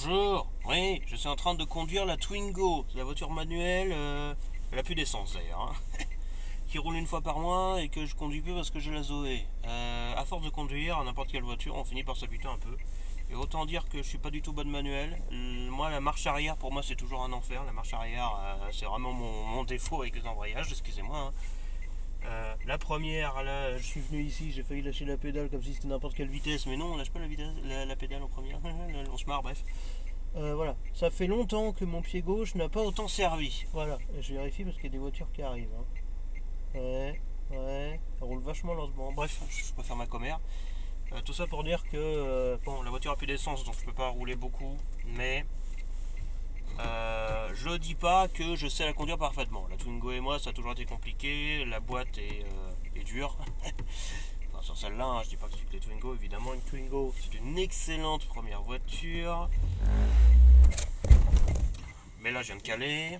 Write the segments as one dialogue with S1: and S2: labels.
S1: Bonjour, oui, je suis en train de conduire la Twingo, c'est la voiture manuelle, elle a plus d'essence d'ailleurs, hein, qui roule une fois par mois et que je conduis plus parce que j'ai la Zoé. À force de conduire n'importe quelle voiture, on finit par s'habituer un peu. Et autant dire que je suis pas du tout bonne manuelle. Moi, la marche arrière, pour moi, c'est toujours un enfer. La marche arrière, c'est vraiment mon défaut avec les embrayages, excusez-moi, hein. La première, là, je suis venu ici, j'ai failli lâcher la pédale comme si c'était n'importe quelle vitesse, mais non, on lâche pas la pédale en première, on se marre, bref. Voilà, ça fait longtemps que mon pied gauche n'a pas autant servi. Voilà, je vérifie parce qu'il y a des voitures qui arrivent, hein. Ouais, ça roule vachement lentement. Bref, je préfère ma commère. Tout ça pour dire que bon, la voiture a plus d'essence, donc je peux pas rouler beaucoup, mais je dis pas que je sais la conduire parfaitement. La Twingo et moi, ça a toujours été compliqué. La boîte est dure. Enfin, sur celle-là, hein, je dis pas que c'est toutes les Twingo. Évidemment, une Twingo, c'est une excellente première voiture. Mais là, je viens de caler.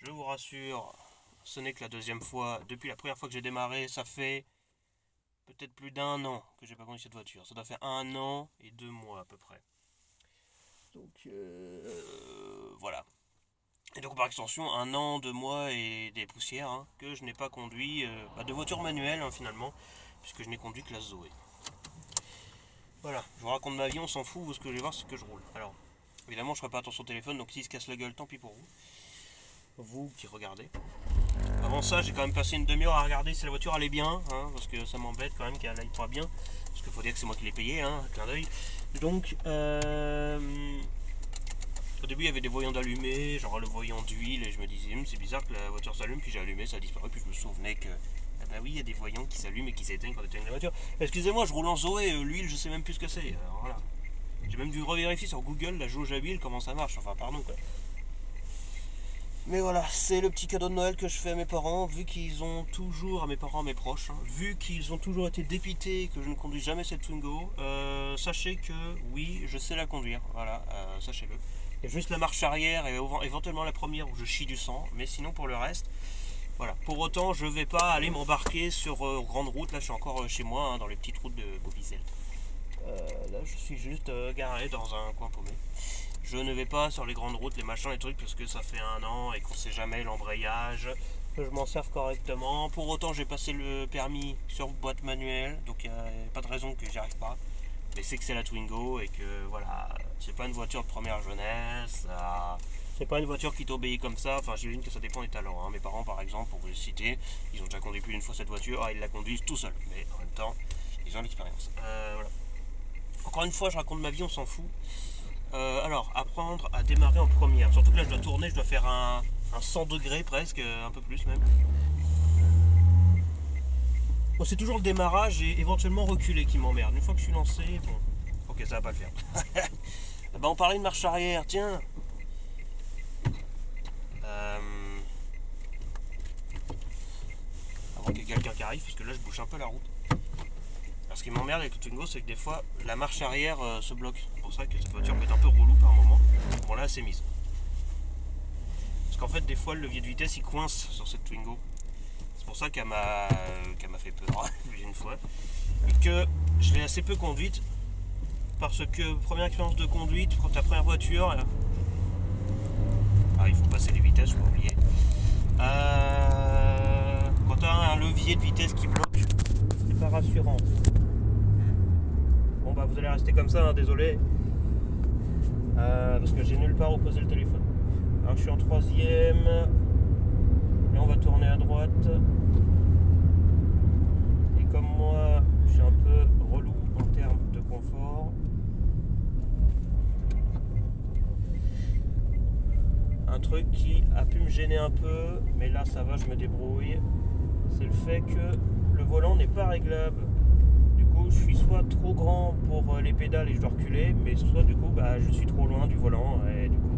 S1: Je vous rassure, ce n'est que la deuxième fois. Depuis la première fois que j'ai démarré, ça fait peut-être plus d'un an que j'ai pas conduit cette voiture. Ça doit faire 1 an et 2 mois à peu près. Donc voilà. Et donc par extension, 1 an, 2 mois et des poussières, hein, que je n'ai pas conduit de voiture manuelle, hein, finalement, puisque je n'ai conduit que la Zoé. Voilà, je vous raconte ma vie, on s'en fout, ce que je vais voir c'est que je roule. Alors, évidemment je ferai pas attention au téléphone, donc s'il se casse la gueule, tant pis pour vous. Vous qui regardez. Avant ça, j'ai quand même passé une demi-heure à regarder si la voiture allait bien, hein, parce que ça m'embête quand même qu'elle aille pas bien. Parce qu'il faut dire que c'est moi qui l'ai payé, hein, clin d'œil. Donc, au début, il y avait des voyants d'allumés, genre le voyant d'huile, et je me disais, c'est bizarre que la voiture s'allume, puis j'ai allumé, ça a disparu, puis je me souvenais que, ah bah oui, il y a des voyants qui s'allument et qui s'éteignent quand on éteigne la voiture. Excusez-moi, je roule en Zoé, l'huile, je sais même plus ce que c'est. Alors voilà. J'ai même dû revérifier sur Google la jauge à huile, comment ça marche, enfin pardon quoi. Mais voilà, c'est le petit cadeau de Noël que je fais à mes parents, vu qu'ils ont toujours, à mes parents, à mes proches, hein, vu qu'ils ont toujours été dépités que je ne conduis jamais cette Twingo, sachez que oui, je sais la conduire, voilà, sachez-le. Il y a juste la marche arrière et éventuellement la première où je chie du sang, mais sinon pour le reste, voilà. Pour autant, je vais pas aller m'embarquer sur grande route, là je suis encore chez moi, hein, dans les petites routes de Beauvissel. Là je suis juste garé dans un coin paumé. Je ne vais pas sur les grandes routes, les machins, les trucs, parce que ça fait 1 an et qu'on sait jamais l'embrayage, que je m'en serve correctement. Pour autant, j'ai passé le permis sur boîte manuelle, donc il n'y a pas de raison que j'y arrive pas. Mais c'est que c'est la Twingo et que voilà, c'est pas une voiture de première jeunesse, c'est pas une voiture qui t'obéit comme ça. Enfin, j'imagine que ça dépend des talents, hein. Mes parents, par exemple, pour vous le citer, ils ont déjà conduit plus d'une fois cette voiture, ils la conduisent tout seuls, mais en même temps, ils ont l'expérience. Voilà. Encore une fois, je raconte ma vie, on s'en fout. Alors, apprendre à démarrer en première. Surtout que là, je dois tourner, je dois faire un 100 degrés presque, un peu plus même. Bon, c'est toujours le démarrage et éventuellement reculer qui m'emmerde. Une fois que je suis lancé, bon, ok, ça va pas le faire. Bah, on parlait de marche arrière, tiens. Avant qu'il y ait quelqu'un qui arrive, puisque là, je bouge un peu la route. Alors, ce qui m'emmerde avec le Twingo, c'est que des fois, la marche arrière se bloque. C'est pour ça que cette voiture peut être un peu relou par moment. Bon, là, c'est mise. Parce qu'en fait, des fois, le levier de vitesse, il coince sur cette Twingo. C'est pour ça qu'elle m'a fait peur plus d'une fois. Et que je l'ai assez peu conduite. Parce que, première expérience de conduite, quand ta première voiture... il faut passer les vitesses, faut pas oublier. Quand tu as un levier de vitesse qui bloque, c'est pas rassurant. Bon bah vous allez rester comme ça, hein, désolé. Parce que j'ai nulle part où poser le téléphone. Alors je suis en troisième. Là on va tourner à droite. Et comme moi je suis un peu relou en termes de confort, un truc qui a pu me gêner un peu, mais là ça va, je me débrouille, c'est le fait que le volant n'est pas réglable. Du coup je suis soit trop grand pour les pédales et je dois reculer, mais soit du coup je suis trop loin du volant et du coup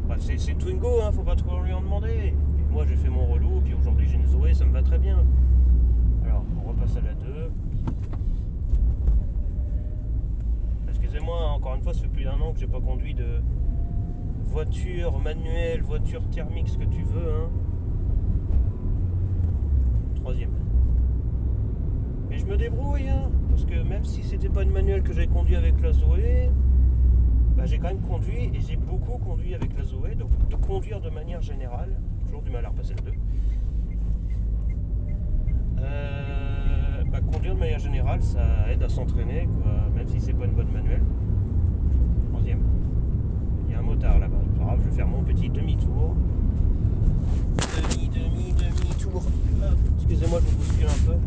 S1: bref, c'est Twingo, hein, faut pas trop lui en demander. Et moi j'ai fait mon relou, puis aujourd'hui j'ai une Zoé, ça me va très bien. Alors on repasse à la 2. Excusez-moi, encore une fois ça fait plus d'1 an que j'ai pas conduit de voiture manuelle, voiture thermique, ce que tu veux, hein. Troisième. Mais je me débrouille, hein, parce que même si c'était pas une manuelle que j'avais conduit avec la Zoé, bah, j'ai quand même conduit et j'ai beaucoup conduit avec la Zoé, donc de conduire de manière générale, toujours du mal à repasser le 2. Bah, conduire de manière générale, ça aide à s'entraîner, quoi, même si c'est pas une bonne manuelle. Troisième. Il y a un motard là-bas, c'est pas grave, je vais faire mon petit demi-tour. Demi-tour. Excusez-moi, je vous bouscule un peu.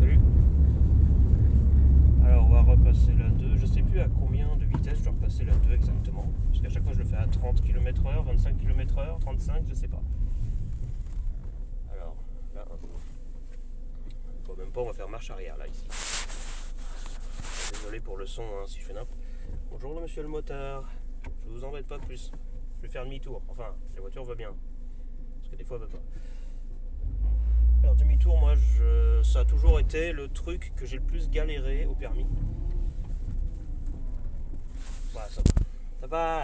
S1: Salut. Alors, on va repasser la 2. Je sais plus à combien de vitesse je dois repasser la 2 exactement. Parce qu'à chaque fois, je le fais à 30 km/h, 25 km/h, 35, je sais pas. Alors, là, bon, même pas, on va faire marche arrière là, ici. Désolé pour le son, hein, si je fais n'importe. Bonjour, monsieur le motard. Je vous embête pas plus. Je vais faire demi-tour. Enfin, la voiture va bien. Parce que des fois, elle va pas. Alors, demi-tour, moi, ça a toujours été le truc que j'ai le plus galéré au permis. Voilà,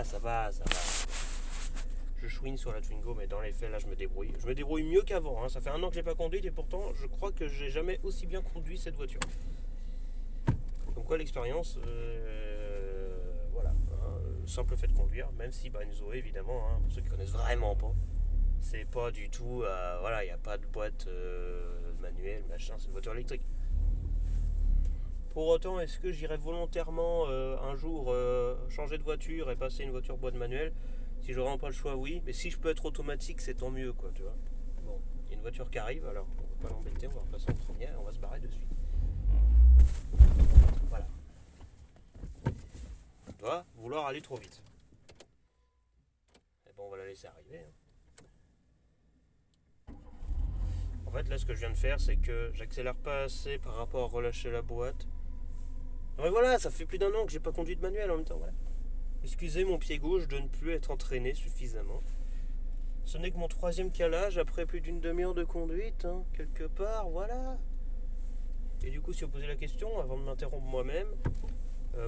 S1: ça va. Je chouine sur la Twingo, mais dans les faits, là, je me débrouille. Je me débrouille mieux qu'avant, hein. Ça fait 1 an que je n'ai pas conduit et pourtant, je crois que j'ai jamais aussi bien conduit cette voiture. Donc quoi, l'expérience, voilà, hein, simple fait de conduire, même si une Zoé, évidemment, hein, pour ceux qui connaissent vraiment pas, c'est pas du tout, voilà, il n'y a pas de boîte manuelle, machin, c'est une voiture électrique. Pour autant, est-ce que j'irais volontairement un jour changer de voiture et passer une voiture boîte manuelle? Si je vraiment pas le choix, oui. Mais si je peux être automatique, c'est tant mieux, quoi, tu vois. Bon, il y a une voiture qui arrive, alors on va pas l'embêter, on va repasser en première et on va se barrer dessus. Voilà. On doit vouloir aller trop vite. Et bon, on va la laisser arriver, hein. En fait, là, ce que je viens de faire, c'est que j'accélère pas assez par rapport à relâcher la boîte. Mais voilà, ça fait plus d'1 an que j'ai pas conduit de manuel en même temps, voilà. Excusez mon pied gauche de ne plus être entraîné suffisamment. Ce n'est que mon 3e calage après plus d'une demi-heure de conduite, hein, quelque part, voilà. Et du coup, si vous posez la question, avant de m'interrompre moi-même,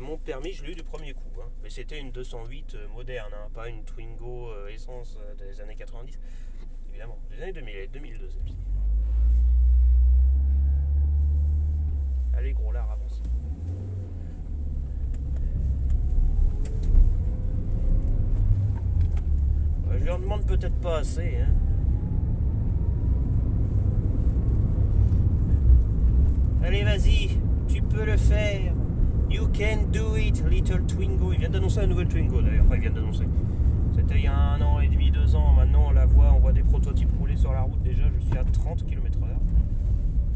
S1: mon permis, je l'ai eu du premier coup, hein. Mais c'était une 208 moderne, hein, pas une Twingo essence des années 90. Évidemment, des années 2000 et 2002, celle-ci. Allez, gros lard, avance. Je lui en demande peut-être pas assez, hein. Allez, vas-y, tu peux le faire. You can do it, little Twingo. Il vient d'annoncer la nouvelle Twingo d'ailleurs. Enfin, il vient d'annoncer. C'était il y a 1 an et demi, 2 ans. Maintenant, on la voit, on voit des prototypes rouler sur la route. Déjà, je suis à 30 km/h.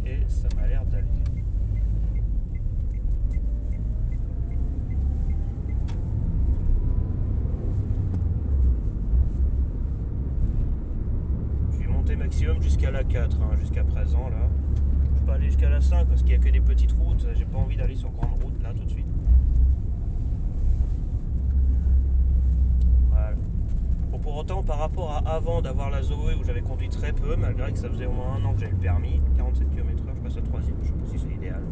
S1: Et ça m'a l'air d'aller. Maximum jusqu'à la 4, hein, jusqu'à présent là. Je peux aller jusqu'à la 5 parce qu'il n'y a que des petites routes, j'ai pas envie d'aller sur grande route là tout de suite. Voilà. Bon, pour autant, par rapport à avant d'avoir la Zoé où j'avais conduit très peu, malgré que ça faisait au moins 1 an que j'avais le permis, 47 km/h, je passe à 3e, je sais pas si c'est idéal.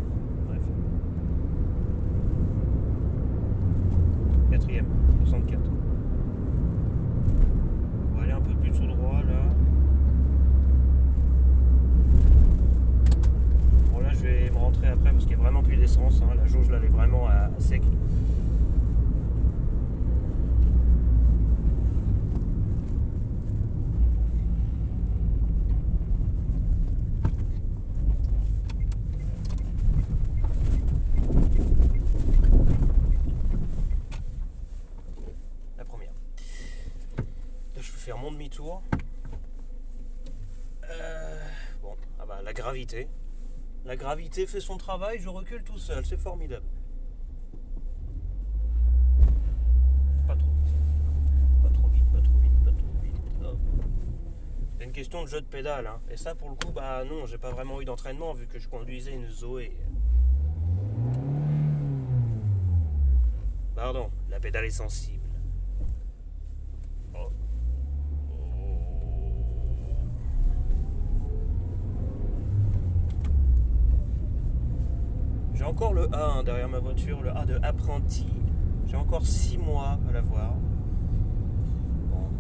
S1: Bref. 4e, 64. On va aller un peu plus tout droit là. Je vais me rentrer après parce qu'il n'y a vraiment plus d'essence, hein. La jauge là elle est vraiment à sec. La première. Là je peux faire mon demi-tour. Bon, la gravité. La gravité fait son travail, je recule tout seul, c'est formidable. Pas trop vite. Pas trop vite. Oh. C'est une question de jeu de pédale, hein. Et ça pour le coup, non, j'ai pas vraiment eu d'entraînement vu que je conduisais une Zoé. Pardon, la pédale est sensible. J'ai encore le A derrière ma voiture, le A de apprenti. J'ai encore 6 mois à l'avoir. Bon.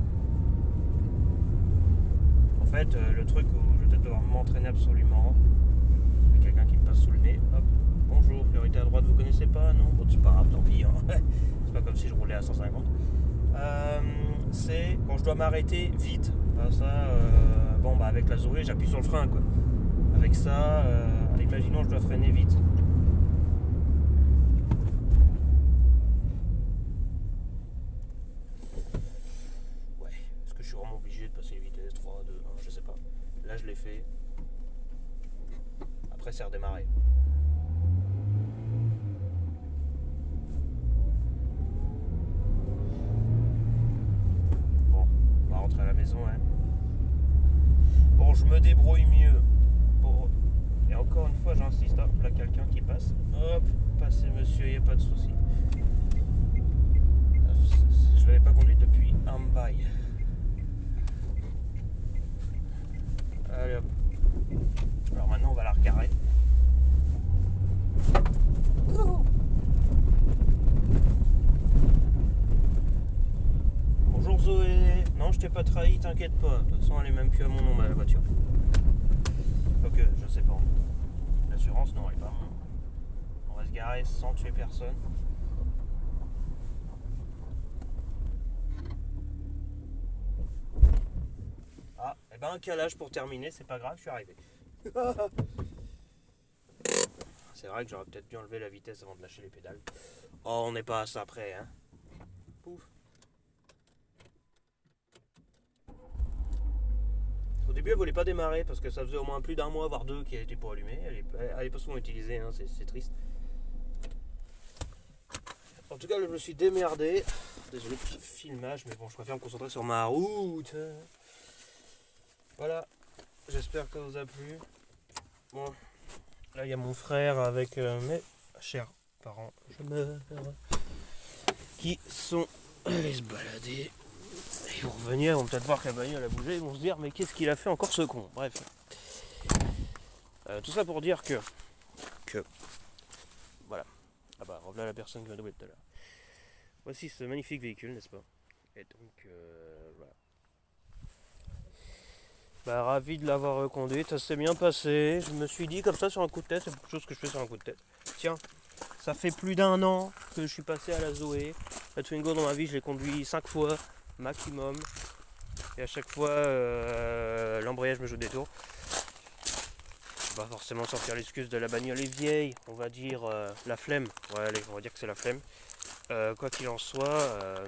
S1: En fait, le truc où je vais peut-être devoir m'entraîner absolument, Il y a quelqu'un qui me passe sous le nez. Hop. Bonjour, priorité à droite, vous connaissez pas? Non, bon, c'est pas grave, tant pis. Hein. C'est pas comme si je roulais à 150. C'est quand je dois m'arrêter vite. Bon, bah avec la Zoé, j'appuie sur le frein, quoi. Avec ça, imaginons je dois freiner vite. Ouais, est-ce que je suis vraiment obligé de passer les vitesses 3, 2, 1, je sais pas. Là, je l'ai fait. Après, c'est redémarré. Bon, on va rentrer à la maison, hein. Bon, je me débrouille mieux. Et encore une fois, j'insiste, hop, là, quelqu'un qui passe. Hop, passez monsieur, il n'y a pas de souci. Je l'avais pas conduite depuis un bail. Allez hop. Alors maintenant, on va la recarrer. Bonjour Zoé. Non, je t'ai pas trahi, t'inquiète pas. De toute façon, elle est même plus à mon nom, la voiture. Ok, je sais pas. L'assurance, non, elle est pas à mon nom. On va se garer sans tuer personne. Ah, et ben un calage pour terminer, c'est pas grave, je suis arrivé. C'est vrai que j'aurais peut-être dû enlever la vitesse avant de lâcher les pédales. Oh, on n'est pas à ça près, hein. Pouf. Au début, elle voulait pas démarrer parce que ça faisait au moins plus d'un mois, voire deux, qu'elle était pour allumer. Elle est pas souvent utilisée, hein, c'est triste. En tout cas, je me suis démerdé. Désolé pour ce filmage, mais bon, je préfère me concentrer sur ma route. Voilà, j'espère que ça vous a plu. Bon, là, il y a mon frère avec mes chers parents, je meurs, qui sont allés se balader. Ils vont revenir, ils vont peut-être voir que la bagnole a bougé, ils vont se dire mais qu'est-ce qu'il a fait encore ce con. Bref. Tout ça pour dire que voilà. Ah bah revoilà la personne qui m'a doublé tout à l'heure. Voici ce magnifique véhicule, n'est-ce pas? Et donc voilà. Bah ravi de l'avoir reconduite, ça s'est bien passé. Je me suis dit comme ça sur un coup de tête, c'est quelque chose que je fais sur un coup de tête. Tiens, ça fait plus d'un an que je suis passé à la Zoé. La Twingo dans ma vie, je l'ai conduit 5 fois maximum. Et à chaque fois, l'embrayage me joue des tours. Je vais pas forcément sortir l'excuse de la bagnole est vieille, on va dire la flemme. Ouais, allez, on va dire que c'est la flemme. Quoi qu'il en soit,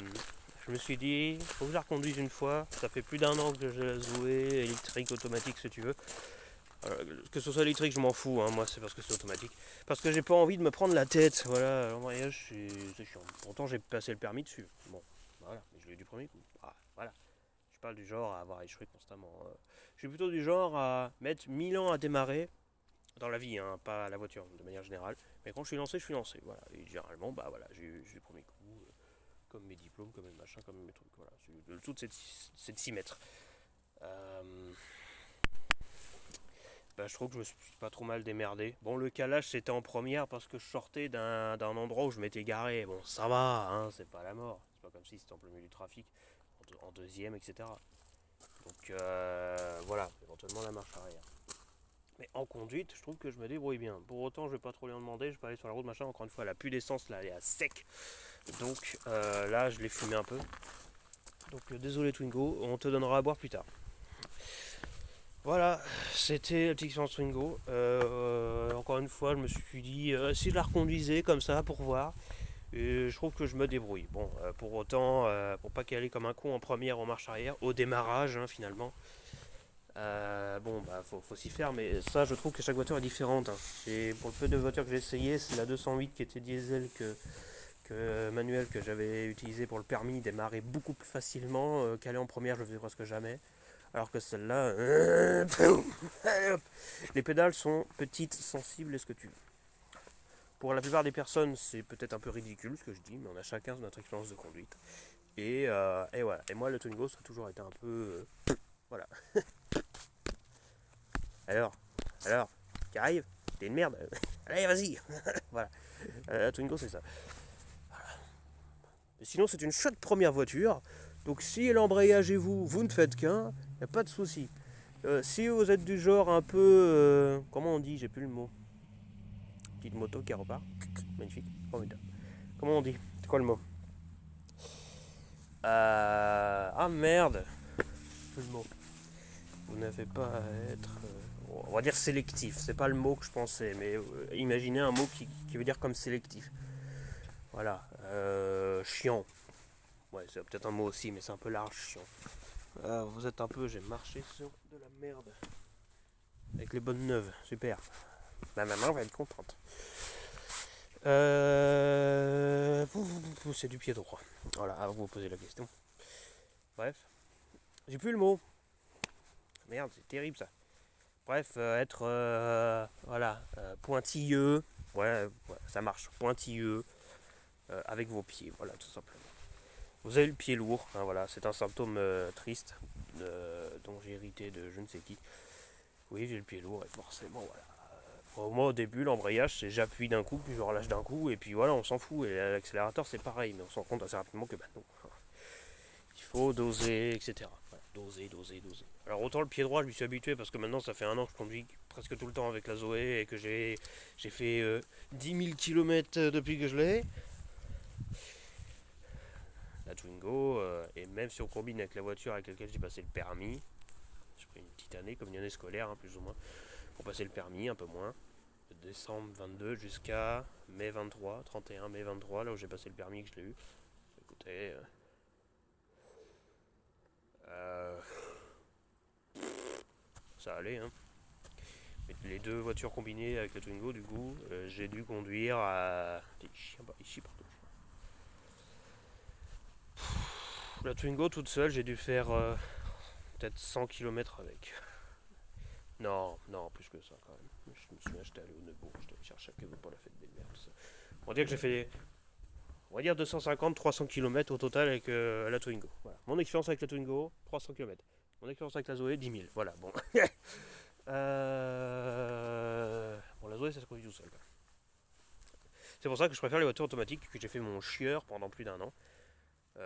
S1: je me suis dit, faut que je la reconduise une fois. Ça fait plus d'un an que je la Zoé, électrique, automatique, si tu veux. Que ce soit électrique, je m'en fous, hein, moi c'est parce que c'est automatique. Parce que j'ai pas envie de me prendre la tête, voilà, l'embrayage c'est chiant. Pourtant j'ai passé le permis dessus. Bon, voilà, mais je l'ai eu du premier coup. Ah, voilà. Je suis pas du genre à avoir échoué constamment. Je suis plutôt du genre à mettre 1000 ans à démarrer dans la vie, hein, pas à la voiture de manière générale. Mais quand je suis lancé, voilà. Et généralement, bah voilà, j'ai eu le premier coup, comme mes diplômes, comme mes machins, comme mes trucs, voilà. Le tout c'est de s'y mettre. Bah, je trouve que je me suis pas trop mal démerdé. Bon, le calage c'était en première parce que je sortais d'un endroit où je m'étais garé. Bon, ça va, hein, c'est pas la mort. C'est pas comme si c'était en plein milieu du trafic, en deuxième, etc. Donc voilà, éventuellement la marche arrière. Mais en conduite, je trouve que je me débrouille bien. Pour autant, je vais pas trop lui en demander. Je vais pas aller sur la route, machin. Encore une fois, elle a plus d'essence, là, elle est à sec. Donc là, je l'ai fumé un peu. Donc désolé Twingo, on te donnera à boire plus tard. Voilà, c'était la petite expérience Twingo. Encore une fois, je me suis dit, si je la reconduisais comme ça pour voir, et je trouve que je me débrouille. Bon, pour autant, pour pas qu'elle aille comme un con en première en marche arrière, au démarrage hein, finalement. Bon, bah faut s'y faire, mais ça, je trouve que chaque voiture est différente. Hein. Et pour le peu de voitures que j'ai essayé, c'est la 208 qui était diesel que manuel que j'avais utilisé pour le permis, démarrer beaucoup plus facilement. Qu'aller en première, je le faisais presque jamais. Alors que celle-là, les pédales sont petites, sensibles et ce que tu veux. Pour la plupart des personnes, c'est peut-être un peu ridicule ce que je dis, mais on a chacun notre expérience de conduite. Et voilà. Et moi, le Twingo, ça a toujours été un peu... voilà. Alors, qui arrive? T'es une merde. Allez, vas-y. Voilà. La Twingo, c'est ça. Voilà. Mais sinon, c'est une chouette première voiture. Donc si l'embrayage et vous ne faites qu'un, il n'y a pas de souci. Si vous êtes du genre un peu... comment on dit? J'ai plus le mot. Petite moto qui repart. Magnifique. Formidable. Comment on dit? C'est quoi le mot? Ah merde. Le mot. Vous n'avez pas à être... on va dire sélectif. C'est pas le mot que je pensais. Mais imaginez un mot qui veut dire comme sélectif. Voilà. Chiant. Ouais, c'est peut-être un mot aussi, mais c'est un peu large, chiant. Vous êtes un peu... J'ai marché sur de la merde. Avec les bonnes neuves. Super. Ma maman va être contente. C'est du pied droit. Voilà, avant de vous poser la question. Bref. J'ai plus le mot. Merde, c'est terrible ça. Bref, être pointilleux. Ouais, ça marche. Pointilleux avec vos pieds. Voilà, tout simplement. Vous avez le pied lourd. Hein, voilà, c'est un symptôme triste dont j'ai hérité de je ne sais qui. Oui, j'ai le pied lourd et forcément, voilà. Moi, au début, l'embrayage, c'est j'appuie d'un coup, puis je relâche d'un coup, et puis voilà, on s'en fout. Et l'accélérateur, c'est pareil, mais on se rend compte assez rapidement que non. Il faut doser, etc. Voilà, doser. Alors, autant le pied droit, je m'y suis habitué parce que maintenant, ça fait un an que je conduis presque tout le temps avec la Zoé et que j'ai fait 10 000 km depuis que je l'ai. La Twingo, et même si on combine avec la voiture avec laquelle j'ai passé le permis, j'ai pris une petite année, comme une année scolaire, hein, plus ou moins, pour passer le permis, un peu moins. De décembre 22 jusqu'à mai 23, 31 mai 23, là où j'ai passé le permis que je l'ai eu. Écoutez, ça allait, hein. Mais les deux voitures combinées avec la Twingo, du coup, j'ai dû conduire à... Des chiens ici partout. La Twingo toute seule, j'ai dû faire peut-être 100 km avec. Non, plus que ça quand même. Je me souviens, j'étais allé au Neubourg, j'étais allé chercher un cadeau pour la fête des mères, tout ça. On va dire que j'ai fait, on va dire 250-300 km au total avec la Twingo. Voilà. Mon expérience avec la Twingo, 300 km. Mon expérience avec la Zoé, 10 000. Voilà, bon. Bon, la Zoé, ça se conduit tout seul. Quoi. C'est pour ça que je préfère les voitures automatiques, que j'ai fait mon chieur pendant plus d'un an,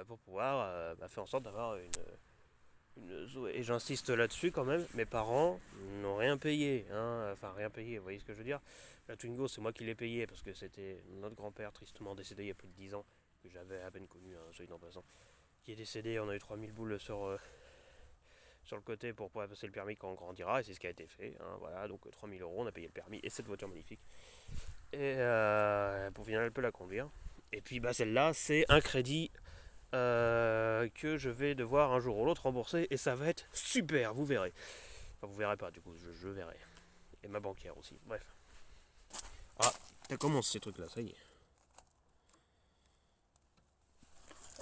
S1: pour pouvoir faire en sorte d'avoir une Zoé. Et j'insiste là-dessus quand même, mes parents n'ont rien payé, hein. Enfin rien payé, vous voyez ce que je veux dire. La Twingo, c'est moi qui l'ai payé parce que c'était notre grand-père tristement décédé il y a plus de 10 ans, que j'avais à peine connu, un solide en passant, qui est décédé. On a eu 3000 boules sur le côté pour pouvoir passer le permis quand on grandira, et c'est ce qui a été fait, hein. Voilà, donc 3000 euros, on a payé le permis et cette voiture magnifique. Et pour finir, elle peut la conduire. Et puis celle-là, c'est un crédit que je vais devoir un jour ou l'autre rembourser, et ça va être super, vous verrez. Enfin, vous verrez pas, du coup, je verrai. Et ma banquière aussi, bref. Ah, ça commence ces trucs-là, ça y est.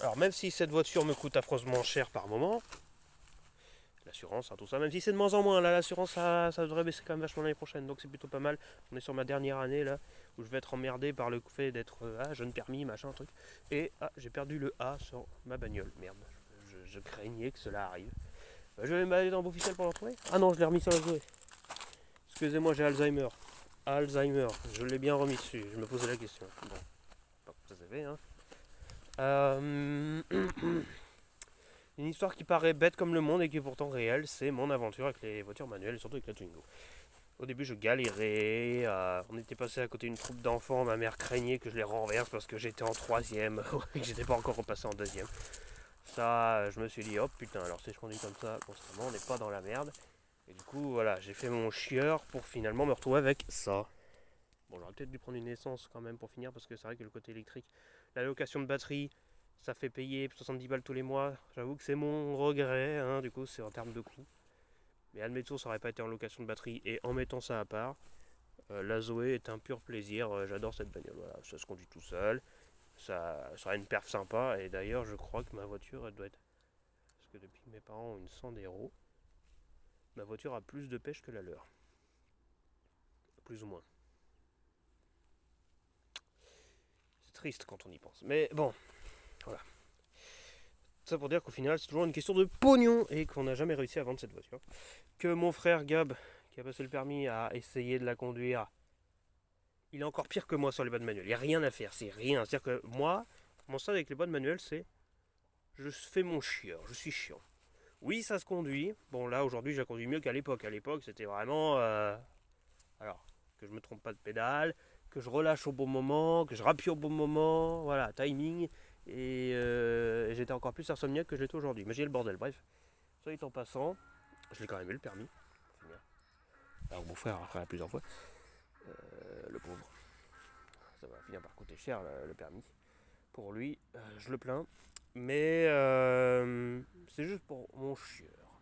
S1: Alors, même si cette voiture me coûte affreusement cher par moment, l'assurance, hein, tout ça, même si c'est de moins en moins, là, l'assurance, ça devrait baisser quand même vachement l'année prochaine, donc c'est plutôt pas mal. On est sur ma dernière année, là, où je vais être emmerdé par le fait d'être jeune permis, machin, truc. Et j'ai perdu le A sur ma bagnole, merde. Je craignais que cela arrive. Je vais m'aller dans Beauficelle pour le retrouver. Ah non, je l'ai remis sur la Zoé. Excusez-moi, j'ai Alzheimer. Je l'ai bien remis dessus, je me posais la question. Bon, pas que ça s'est fait, hein. Une histoire qui paraît bête comme le monde et qui est pourtant réelle, c'est mon aventure avec les voitures manuelles et surtout avec la Twingo. Au début, je galérais, on était passé à côté d'une troupe d'enfants, ma mère craignait que je les renverse parce que j'étais en troisième et que j'étais pas encore repassé en deuxième. Ça, je me suis dit, hop putain, alors si je conduis comme ça constamment, on n'est pas dans la merde. Et du coup, voilà, j'ai fait mon chieur pour finalement me retrouver avec ça. Bon, j'aurais peut-être dû prendre une essence quand même pour finir, parce que c'est vrai que le côté électrique, la location de batterie, ça fait payer 70 balles tous les mois. J'avoue que c'est mon regret, hein, du coup, c'est en termes de coût. Mais admettons, ça aurait pas été en location de batterie, et en mettant ça à part, la Zoé est un pur plaisir. J'adore cette bagnole. Voilà, ça se conduit tout seul. Ça a une perf sympa, et d'ailleurs, je crois que ma voiture, elle doit être. Parce que depuis que mes parents ont une Sandero, ma voiture a plus de pêche que la leur. Plus ou moins. C'est triste quand on y pense. Mais bon, voilà. Ça pour dire qu'au final, c'est toujours une question de pognon et qu'on n'a jamais réussi à vendre cette voiture. Que mon frère Gab, qui a passé le permis, a essayé de la conduire. Il est encore pire que moi sur les bonnes manuelles. Il n'y a rien à faire, c'est rien. C'est-à-dire que moi, mon stade avec les bonnes manuelles, c'est je fais mon chieur, je suis chiant. Oui, ça se conduit. Bon, là, aujourd'hui, je la conduis mieux qu'à l'époque. À l'époque, c'était vraiment... alors, que je me trompe pas de pédale, que je relâche au bon moment, que je rappuie au bon moment, voilà, timing. Et j'étais encore plus insomniaque que je l'étais aujourd'hui. Mais j'ai le bordel, bref. Soit en passant, je l'ai quand même eu le permis. Alors, mon frère a fait plusieurs fois. Le pauvre. Ça va finir par coûter cher, le permis. Pour lui, je le plains. Mais c'est juste pour mon chieur.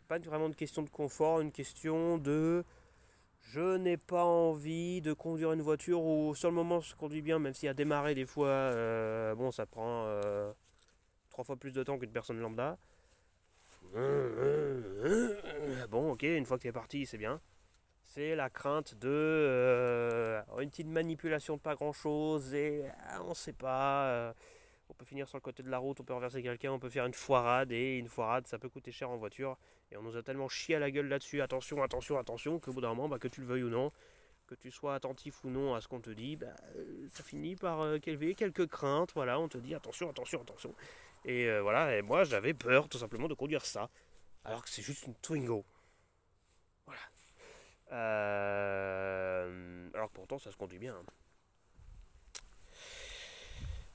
S1: Pas vraiment une question de confort, une question de... Je n'ai pas envie de conduire une voiture où sur le moment ça se conduit bien, même si à démarrer des fois, bon, ça prend 3 fois plus de temps qu'une personne lambda. Bon, ok, une fois que tu es parti, c'est bien. C'est la crainte de une petite manipulation de pas grand chose et on sait pas. On peut finir sur le côté de la route, on peut renverser quelqu'un, on peut faire une foirade et une foirade ça peut coûter cher en voiture. Et on nous a tellement chié à la gueule là-dessus, attention, attention, attention, qu'au bout d'un moment, que tu le veuilles ou non, que tu sois attentif ou non à ce qu'on te dit, ça finit par élever quelques craintes. Voilà, on te dit attention, attention, attention. Et voilà, et moi j'avais peur tout simplement de conduire ça, alors que c'est juste une Twingo. Voilà. Alors que pourtant ça se conduit bien.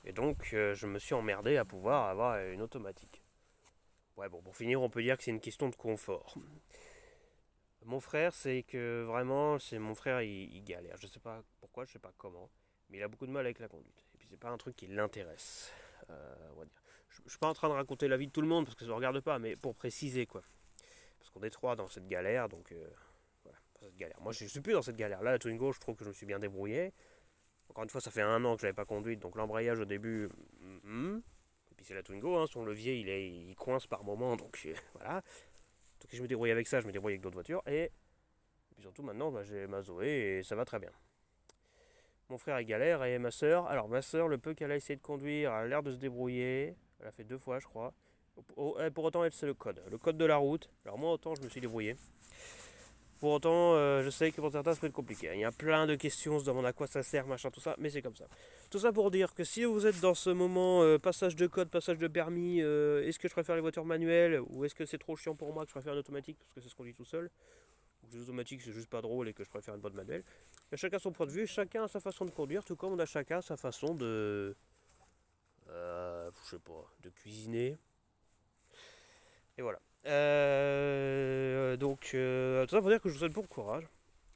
S1: Et donc je me suis emmerdé à pouvoir avoir une automatique. Ouais, bon, pour finir, on peut dire que c'est une question de confort. Mon frère, c'est que vraiment, c'est mon frère, il galère. Je sais pas pourquoi, je sais pas comment, mais il a beaucoup de mal avec la conduite. Et puis c'est pas un truc qui l'intéresse. On va dire. Je suis pas en train de raconter la vie de tout le monde parce que ça ne regarde pas, mais pour préciser quoi. Parce qu'on est trois dans cette galère, donc voilà, cette galère. Moi, je suis plus dans cette galère. Là, la Twingo, je trouve que je me suis bien débrouillé. Encore une fois, ça fait 1 an que je l'avais pas conduite, donc l'embrayage au début, et puis c'est la Twingo, hein, son levier il coince par moment, donc voilà. Donc je me débrouille avec ça, je me débrouille avec d'autres voitures, et puis surtout maintenant j'ai ma Zoé et ça va très bien. Mon frère est galère et ma soeur, alors ma soeur, le peu qu'elle a essayé de conduire, elle a l'air de se débrouiller, elle a fait 2 fois je crois. Pour autant elle sait le code de la route, alors moi autant je me suis débrouillé. Pour autant, je sais que pour certains, ça peut être compliqué. Il y a plein de questions, on se demande à quoi ça sert, machin, tout ça, mais c'est comme ça. Tout ça pour dire que si vous êtes dans ce moment, passage de code, passage de permis, est-ce que je préfère les voitures manuelles, ou est-ce que c'est trop chiant pour moi que je préfère une automatique, parce que c'est ce qu'on dit tout seul, ou que les automatiques c'est juste pas drôle et que je préfère une bonne manuelle. Mais chacun son point de vue, chacun a sa façon de conduire, tout comme on a chacun sa façon de... je sais pas, de cuisiner. Et voilà. Donc, tout ça pour dire que je vous souhaite bon courage.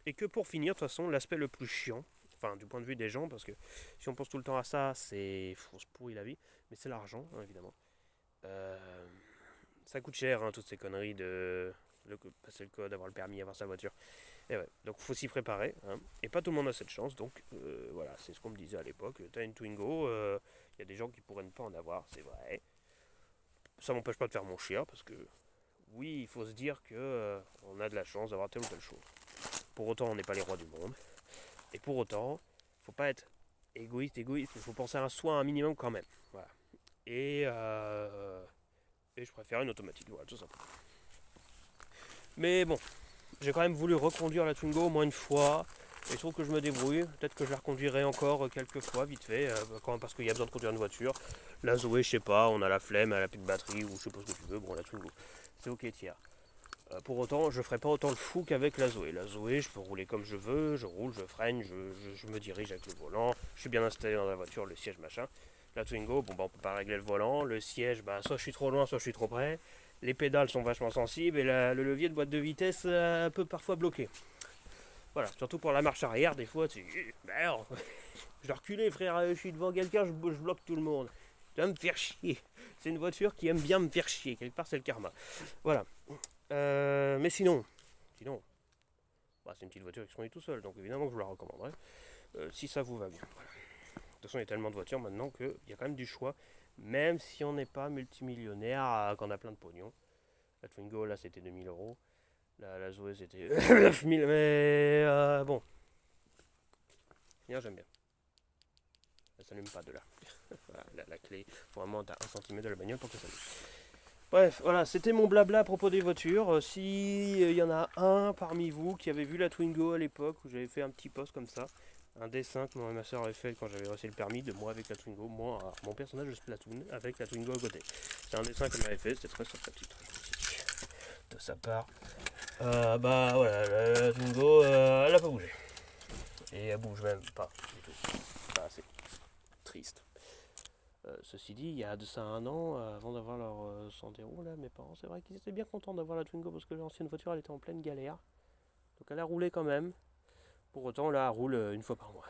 S1: Et que pour finir, de toute façon, l'aspect le plus chiant, enfin du point de vue des gens, parce que si on pense tout le temps à ça, on se pourrit la vie, mais c'est l'argent, hein, évidemment. Ça coûte cher, hein, toutes ces conneries de passer le code, avoir le permis, avoir sa voiture. Et ouais, donc faut s'y préparer, hein. Et pas tout le monde a cette chance, donc voilà, c'est ce qu'on me disait à l'époque. T'as une Twingo, y a des gens qui pourraient ne pas en avoir, c'est vrai. Ça m'empêche pas de faire mon chien, parce que oui, il faut se dire que on a de la chance d'avoir telle ou telle chose. Pour autant, on n'est pas les rois du monde. Et pour autant, il ne faut pas être égoïste, il faut penser à soi un minimum quand même. Voilà. Et je préfère une automatique, voilà, tout simplement. Mais bon, j'ai quand même voulu reconduire la Twingo au moins une fois. Et je trouve que je me débrouille. Peut-être que je la reconduirai encore quelques fois, vite fait, parce qu'il y a besoin de conduire une voiture. La Zoé, je sais pas, on a la flemme, elle a plus de batterie, ou je sais pas ce que tu veux. Bon, la Twingo, c'est ok, tiers. Pour autant, je ferai pas autant le fou qu'avec la Zoé. La Zoé, je peux rouler comme je veux, je roule, je freine, je me dirige avec le volant, je suis bien installé dans la voiture, le siège, machin. La Twingo, bon, on peut pas régler le volant, le siège, soit je suis trop loin, soit je suis trop près. Les pédales sont vachement sensibles et le levier de boîte de vitesse peut parfois bloquer. Voilà, surtout pour la marche arrière, des fois, merde, je dois reculer, frère, je suis devant quelqu'un, je bloque tout le monde. Tu vas me faire chier. C'est une voiture qui aime bien me faire chier, quelque part c'est le karma. Voilà. Mais sinon, c'est une petite voiture qui se conduit tout seul, donc évidemment que je vous la recommanderais, si ça vous va bien. Voilà. De toute façon, il y a tellement de voitures maintenant qu'il y a quand même du choix, même si on n'est pas multimillionnaire, qu'on a plein de pognon. La Twingo, là, c'était 2000 euros. La Zoé, c'était 9000, mais bon. J'aime bien. Ça s'allume pas de là. Voilà, la clé, faut vraiment t'as 1 cm de la bagnole pour que ça s'allume. Bref, voilà, c'était mon blabla à propos des voitures. Si il y en a un parmi vous qui avait vu la Twingo à l'époque, où j'avais fait un petit post comme ça, un dessin que moi et ma soeur avaient fait quand j'avais reçu le permis, de moi avec la Twingo, moi, mon personnage de Splatoon avec la Twingo à côté. C'est un dessin qu'elle m'avait fait, c'était très sympathique. ça part. Bah voilà, la Twingo, elle a pas bougé. Et elle bouge même pas du tout. Pas assez. Triste. Ceci dit, il y a de ça 1 an, avant d'avoir leur Sandero, là, mes parents, c'est vrai qu'ils étaient bien contents d'avoir la Twingo parce que l'ancienne voiture, elle était en pleine galère. Donc elle a roulé quand même. Pour autant, là, elle roule 1 fois par mois.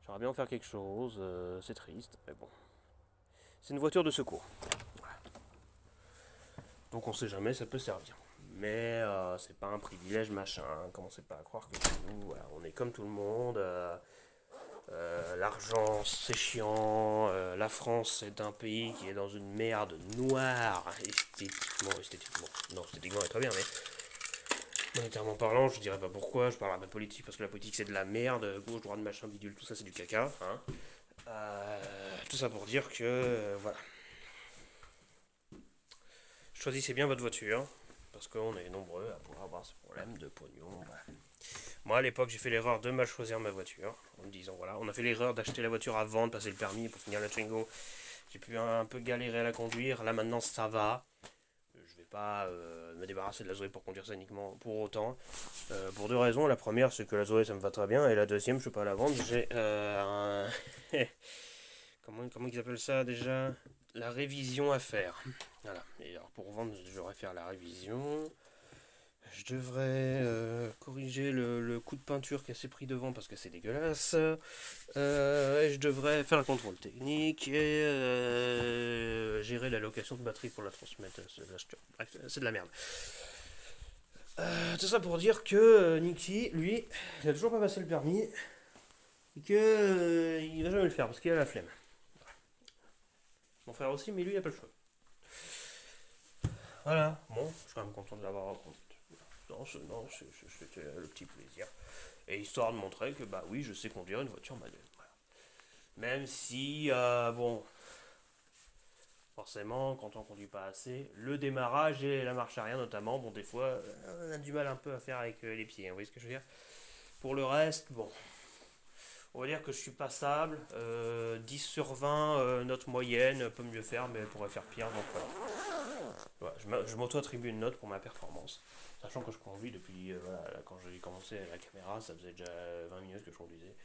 S1: J'aimerais bien en faire quelque chose, c'est triste, mais bon. C'est une voiture de secours. Voilà. Donc on sait jamais, ça peut servir. Mais c'est pas un privilège machin, hein. Commencez pas à croire que nous, voilà, on est comme tout le monde. L'argent c'est chiant, la France est un pays qui est dans une merde noire esthétiquement, non esthétiquement elle est très bien, mais monétairement parlant je dirais pas pourquoi, je parlerai pas de politique parce que la politique c'est de la merde, gauche, droite, machin, bidule, tout ça c'est du caca, hein. Tout ça pour dire que voilà. Choisissez bien votre voiture, parce qu'on est nombreux à pouvoir avoir ce problème de pognon, voilà. Moi, à l'époque, j'ai fait l'erreur de mal choisir ma voiture, en me disant, voilà, on a fait l'erreur d'acheter la voiture avant de passer le permis pour finir la Twingo. J'ai pu un peu galérer à la conduire, là maintenant ça va. Je vais pas me débarrasser de la Zoé pour conduire ça uniquement pour autant. Pour 2 raisons. La première, c'est que la Zoé ça me va très bien, et la deuxième, je peux pas la vendre. J'ai un. Comment ils appellent ça déjà? La révision à faire. Voilà. Et alors pour vendre, je devrais faire la révision. Je devrais corriger le coup de peinture qui s'est pris devant parce que c'est dégueulasse. Et je devrais faire un contrôle technique et gérer la location de batterie pour la transmettre. Bref, c'est de la merde. Tout ça pour dire que Niki, lui, il a toujours pas passé le permis et que il va jamais le faire parce qu'il a la flemme. Mon frère aussi, mais lui, il a pas le choix. Voilà, bon, je suis quand même content de l'avoir rencontré. Non, c'était le petit plaisir. Et histoire de montrer que, bah oui, je sais conduire une voiture manuelle. Voilà. Même si, bon, forcément, quand on conduit pas assez, le démarrage et la marche arrière notamment, bon, des fois, on a du mal un peu à faire avec les pieds, hein, vous voyez ce que je veux dire? Pour le reste, bon, on va dire que je suis passable, 10 sur 20, note moyenne, peut mieux faire, mais elle pourrait faire pire, donc voilà. Voilà, je m'auto-attribue une note pour ma performance. Sachant que je conduis depuis, voilà, quand j'ai commencé à la caméra, ça faisait déjà 20 minutes que je conduisais.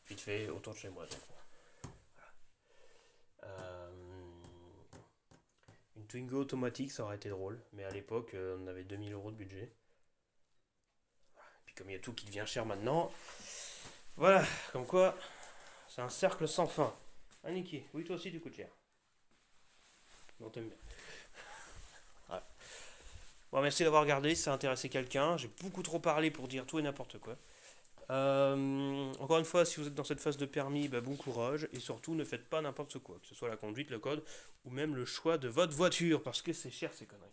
S1: Vite fait, autour de chez moi. Donc, voilà. Une Twingo automatique, ça aurait été drôle. Mais à l'époque, on avait 2000 € de budget. Et puis comme il y a tout qui devient cher maintenant, voilà, comme quoi, c'est un cercle sans fin. Hein, Niki? Oui, toi aussi, tu coûtes cher. Non, t'aimes bien. Voilà. Bon, merci d'avoir regardé, si ça a intéressé quelqu'un. J'ai beaucoup trop parlé pour dire tout et n'importe quoi. Encore une fois, si vous êtes dans cette phase de permis, bah, bon courage. Et surtout, ne faites pas n'importe quoi. Que ce soit la conduite, le code, ou même le choix de votre voiture. Parce que c'est cher ces conneries.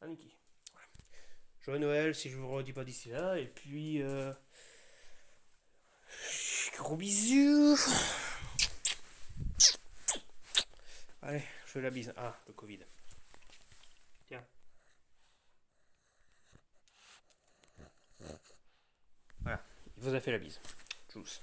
S1: Ah, Niki. Voilà. Joyeux Noël, si je vous redis pas d'ici là. Et puis... gros bisous. Allez, je fais la bise. Ah, le Covid. Tiens. Voilà, il vous a fait la bise. Tchuss.